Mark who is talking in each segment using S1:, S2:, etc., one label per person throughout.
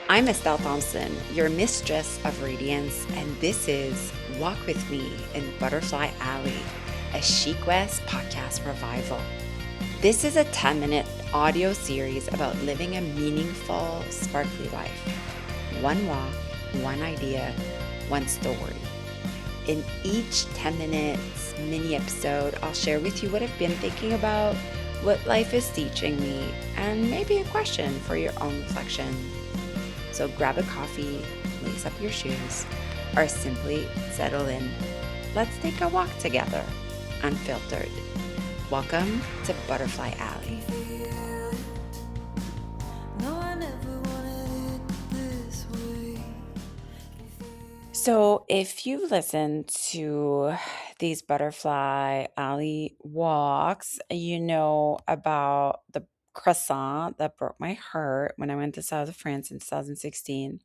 S1: I'm Estelle Thomson, your mistress of radiance, and this is Walk with Me in Butterfly Alley, a Chic West podcast revival. This is a 10-minute audio series about living a meaningful, sparkly life. One walk, one idea, one story. In each 10 minutes mini episode, I'll share with you what I've been thinking about, what life is teaching me, and maybe a question for your own reflection. So grab a coffee, lace up your shoes, or simply settle in. Let's take a walk together, unfiltered. Welcome to Butterfly Alley. So, if you listen to these Butterfly Alley walks, you know about the croissant that broke my heart when I went to South of France in 2016.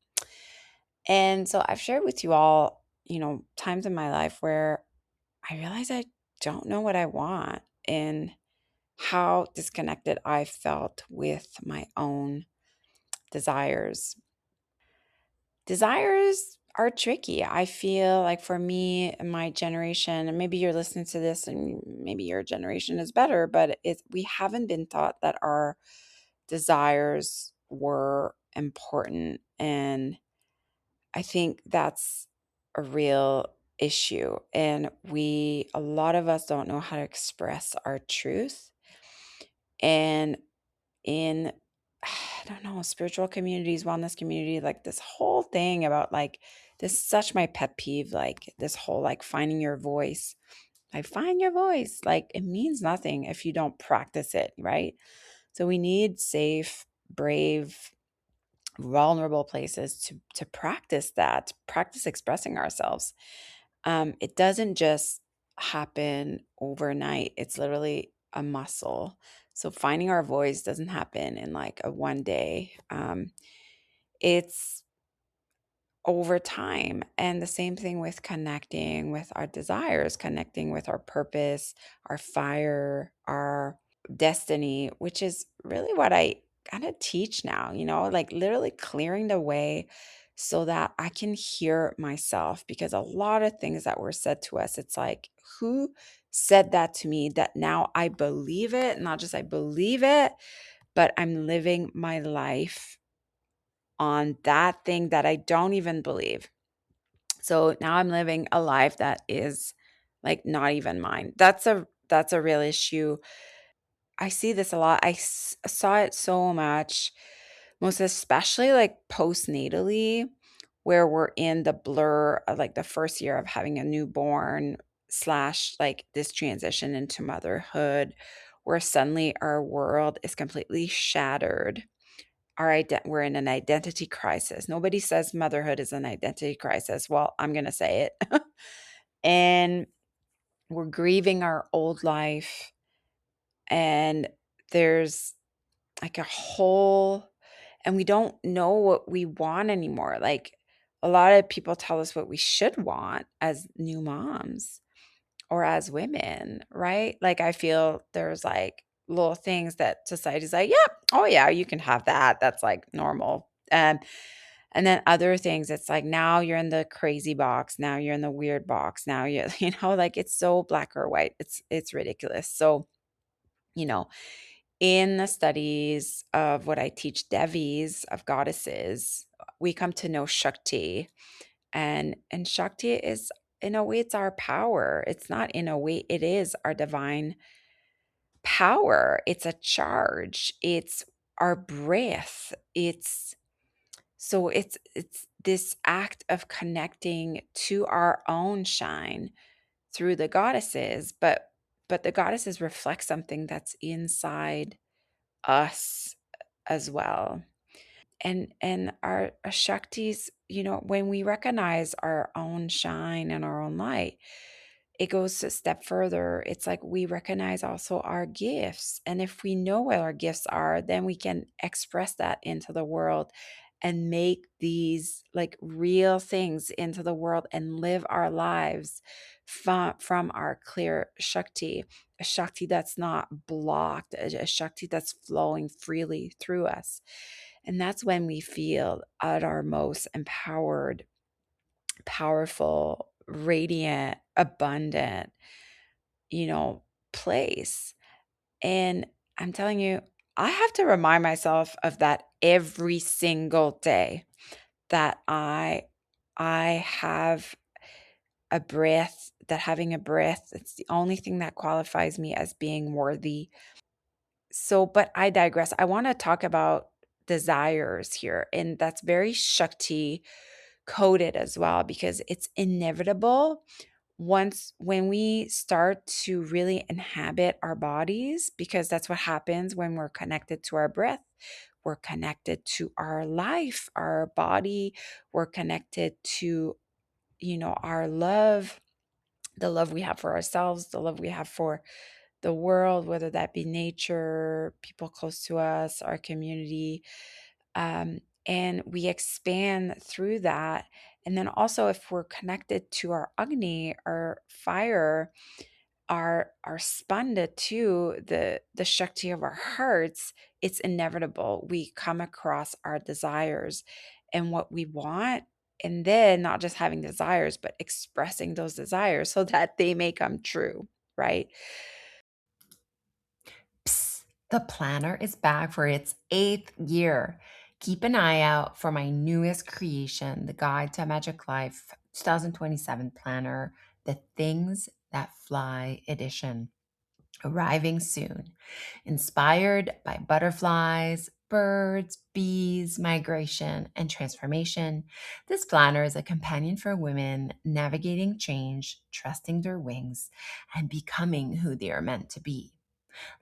S1: And so I've shared with you all, times in my life where I realize I don't know what I want and how disconnected I felt with my own desires. Desires are tricky. I feel like for me and my generation, and maybe you're listening to this and maybe your generation is better, but we haven't been taught that our desires were important. And I think that's a real issue. And a lot of us don't know how to express our truth. And in, I don't know, spiritual communities, wellness community, like this whole thing about like, this is such my pet peeve, like this whole like finding your voice. Like, find your voice. Like, it means nothing if you don't practice it, right? So we need safe, brave, vulnerable places to practice that, to practice expressing ourselves. It doesn't just happen overnight. It's literally a muscle. So finding our voice doesn't happen in like a one day. It's over time. And the same thing with connecting with our desires, connecting with our purpose, our fire, our destiny, which is really what I kind of teach now, like literally clearing the way so that I can hear myself. Because a lot of things that were said to us, it's like, who said that to me that now I believe it? Not just I believe it, but I'm living my life on that thing that I don't even believe. So now I'm living a life that is like not even mine. That's a real issue. I see this a lot. Saw it so much, most especially like postnatally, where we're in the blur of like the first year of having a newborn slash like this transition into motherhood, where suddenly our world is completely shattered. We're in an identity crisis. Nobody says motherhood is an identity crisis. Well, I'm going to say it. And we're grieving our old life, and there's like a whole, and we don't know what we want anymore. Like, a lot of people tell us what we should want as new moms or as women, right? Like, I feel there's like little things that society's like, yeah, oh yeah, you can have that. That's like normal. And then other things, it's like, now you're in the crazy box. Now you're in the weird box. Now you, like it's so black or white. It's ridiculous. So, you know, in the studies of what I teach Devis, of goddesses, we come to know Shakti. And Shakti is, in a way, it's our power. It's not in a way, it is our divine power. It's a charge. It's our breath. It's this act of connecting to our own shine through the goddesses, but the goddesses reflect something that's inside us as well. And our Shaktis, when we recognize our own shine and our own light, it goes a step further. It's like we recognize also our gifts. And if we know what our gifts are, then we can express that into the world and make these like real things into the world and live our lives from our clear Shakti. a Shakti that's not blocked, a Shakti that's flowing freely through us. And that's when we feel at our most empowered, powerful, radiant, abundant, you know, place. And I'm telling you, I have to remind myself of that every single day that I have a breath, that having a breath, it's the only thing that qualifies me as being worthy. So, but I digress. I want to talk about desires here, and that's very Shakti coded as well because it's inevitable once when we start to really inhabit our bodies, because that's what happens when we're connected to our breath. We're connected to our life, our body. We're connected to, our love, the love we have for ourselves, the love we have for the world, whether that be nature, people close to us, our community. And we expand through that. And then also, if we're connected to our Agni, our fire, our spanda too, the Shakti of our hearts, it's inevitable. We come across our desires and what we want. And then not just having desires, but expressing those desires so that they may come true, right?
S2: Psst, the planner is back for its 8th year. Keep an eye out for my newest creation, the Guide to a Magic Life 2027 Planner, the Things That Fly edition, arriving soon. Inspired by butterflies, birds, bees, migration, and transformation, this planner is a companion for women navigating change, trusting their wings, and becoming who they are meant to be.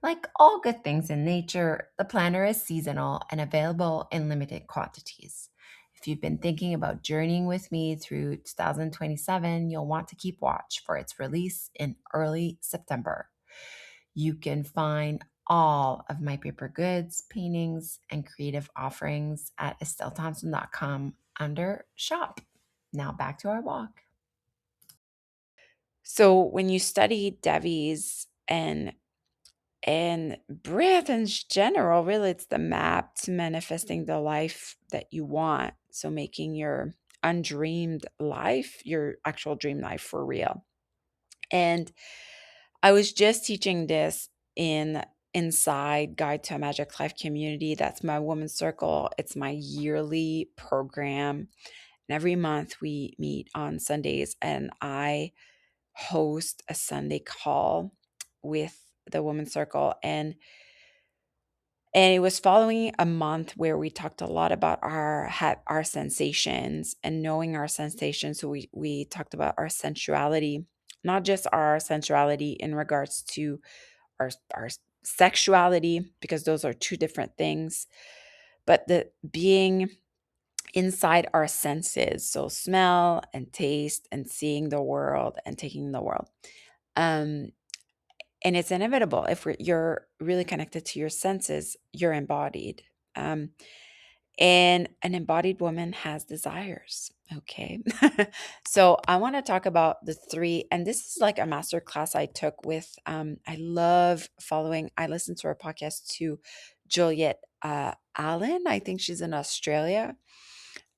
S2: Like all good things in nature, the planner is seasonal and available in limited quantities. If you've been thinking about journeying with me through 2027, you'll want to keep watch for its release in early September. You can find all of my paper goods, paintings, and creative offerings at estellethomson.com under shop. Now back to our walk.
S1: So when you study Devi's and breath in general, really it's the map to manifesting the life that you want. So making your undreamed life your actual dream life for real. And I was just teaching this in inside Guide to a Magic Life community. That's my women's circle. It's my yearly program. And every month we meet on Sundays and I host a Sunday call with the women's circle. And it was following a month where we talked a lot about our sensations and knowing our sensations. So we talked about our sensuality, not just our sensuality in regards to our sexuality, because those are two different things, but the being inside our senses, so smell and taste and seeing the world and taking the world. Um, and it's inevitable. If you're really connected to your senses, you're embodied. Um, and an embodied woman has desires. Okay. So I want to talk about the three, and this is like a master class I took with, I love following, I listened to her podcast to Juliet Allen. I think she's in Australia.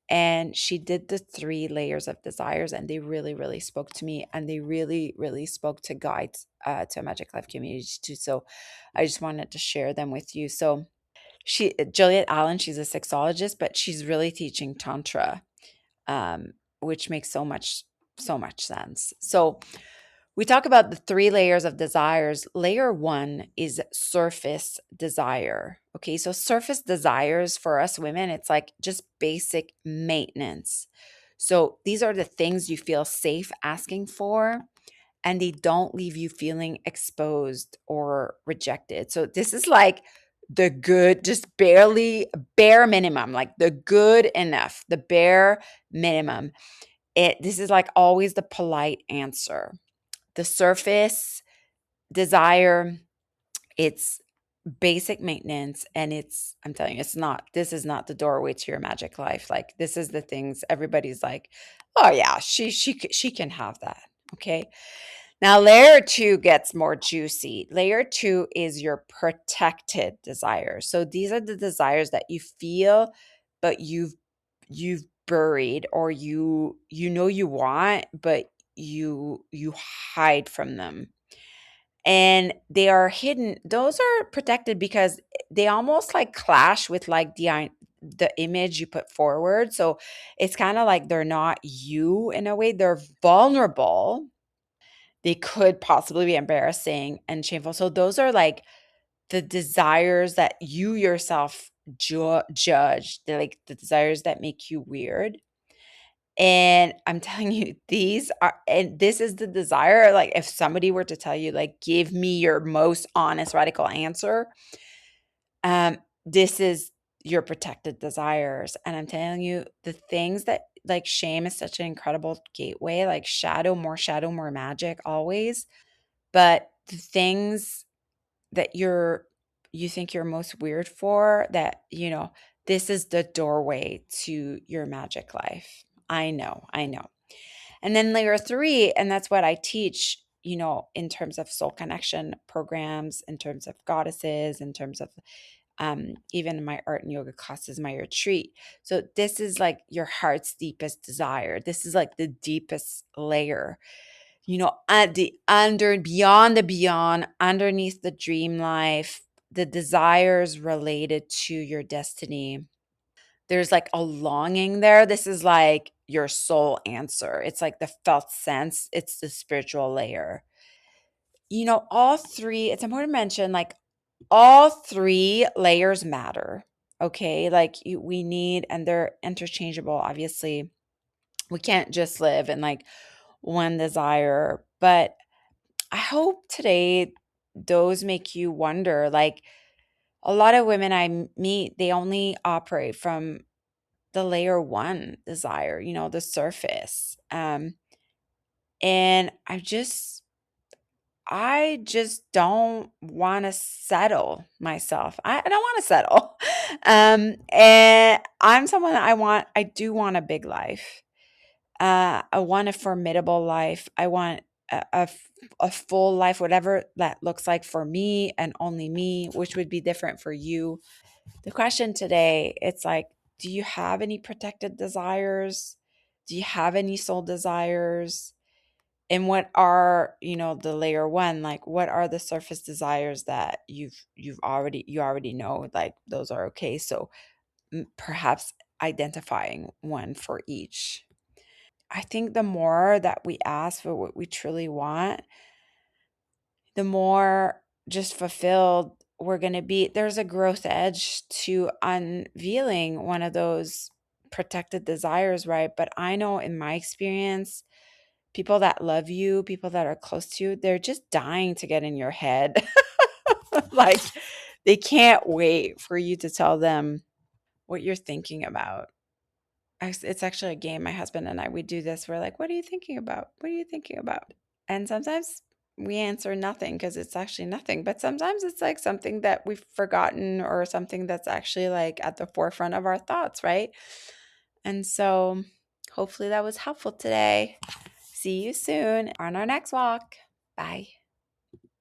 S1: And she did the three layers of desires, and they really, really spoke to me, and they really, really spoke to guides to a Magic Life community too. So I just wanted to share them with you. So Juliet Allen, she's a sexologist, but she's really teaching tantra, which makes so much sense. So we talk about the three layers of desires. Layer one is surface desire. Okay, so surface desires for us women, it's like just basic maintenance. So these are the things you feel safe asking for, and they don't leave you feeling exposed or rejected. So this is like the good, just barely bare minimum, like the good enough, the bare minimum. This is like always the polite answer. The surface desire, it's basic maintenance, and I'm telling you, this is not the doorway to your magic life. Like this is the things everybody's like, "Oh yeah, she can have that." Okay? Now, layer two gets more juicy. Layer two is your protected desires. So these are the desires that you feel, but you've buried, or you know you want, but you hide from them. And they are hidden. Those are protected because they almost like clash with like the image you put forward. So it's kind of like they're not you in a way. They're vulnerable, they could possibly be embarrassing and shameful. So those are like the desires that you yourself judge. They're like the desires that make you weird. And I'm telling you, these are, and this is the desire. Like, if somebody were to tell you, like, give me your most honest, radical answer, um, this is your protected desires. And I'm telling you, the things that, like, shame is such an incredible gateway, like shadow, more magic always. But the things that you think you're most weird for, that, this is the doorway to your magic life. I know, I know. And then layer three, and that's what I teach, in terms of soul connection programs, in terms of goddesses, in terms of even in my art and yoga classes, my retreat. So this is like your heart's deepest desire. This is like the deepest layer, at the under, beyond the beyond, underneath the dream life, the desires related to your destiny. There's like a longing there. This is like your soul answer. It's like the felt sense. It's the spiritual layer. All three, it's important to mention, like, all three layers matter. Okay. Like, we need, and they're interchangeable, obviously. We can't just live in like one desire, but I hope today those make you wonder. Like, a lot of women I meet, they only operate from the layer one desire, the surface. And I just don't want to settle myself. I don't want to settle. And I'm someone that I do want a big life. I want a formidable life. I want a full life, whatever that looks like for me and only me, which would be different for you. The question today, it's like, do you have any protected desires? Do you have any soul desires? And what are, the layer one, like, what are the surface desires that you already know, like, those are okay. So perhaps identifying one for each. I think the more that we ask for what we truly want, the more just fulfilled we're going to be. There's a growth edge to unveiling one of those protected desires, right? But I know in my experience, people that love you, people that are close to you, they're just dying to get in your head. Like, they can't wait for you to tell them what you're thinking about. It's actually a game. My husband and I, we do this. We're like, what are you thinking about? What are you thinking about? And sometimes we answer nothing because it's actually nothing. But sometimes it's like something that we've forgotten, or something that's actually like at the forefront of our thoughts, right? And so hopefully that was helpful today. See you soon on our next walk. Bye.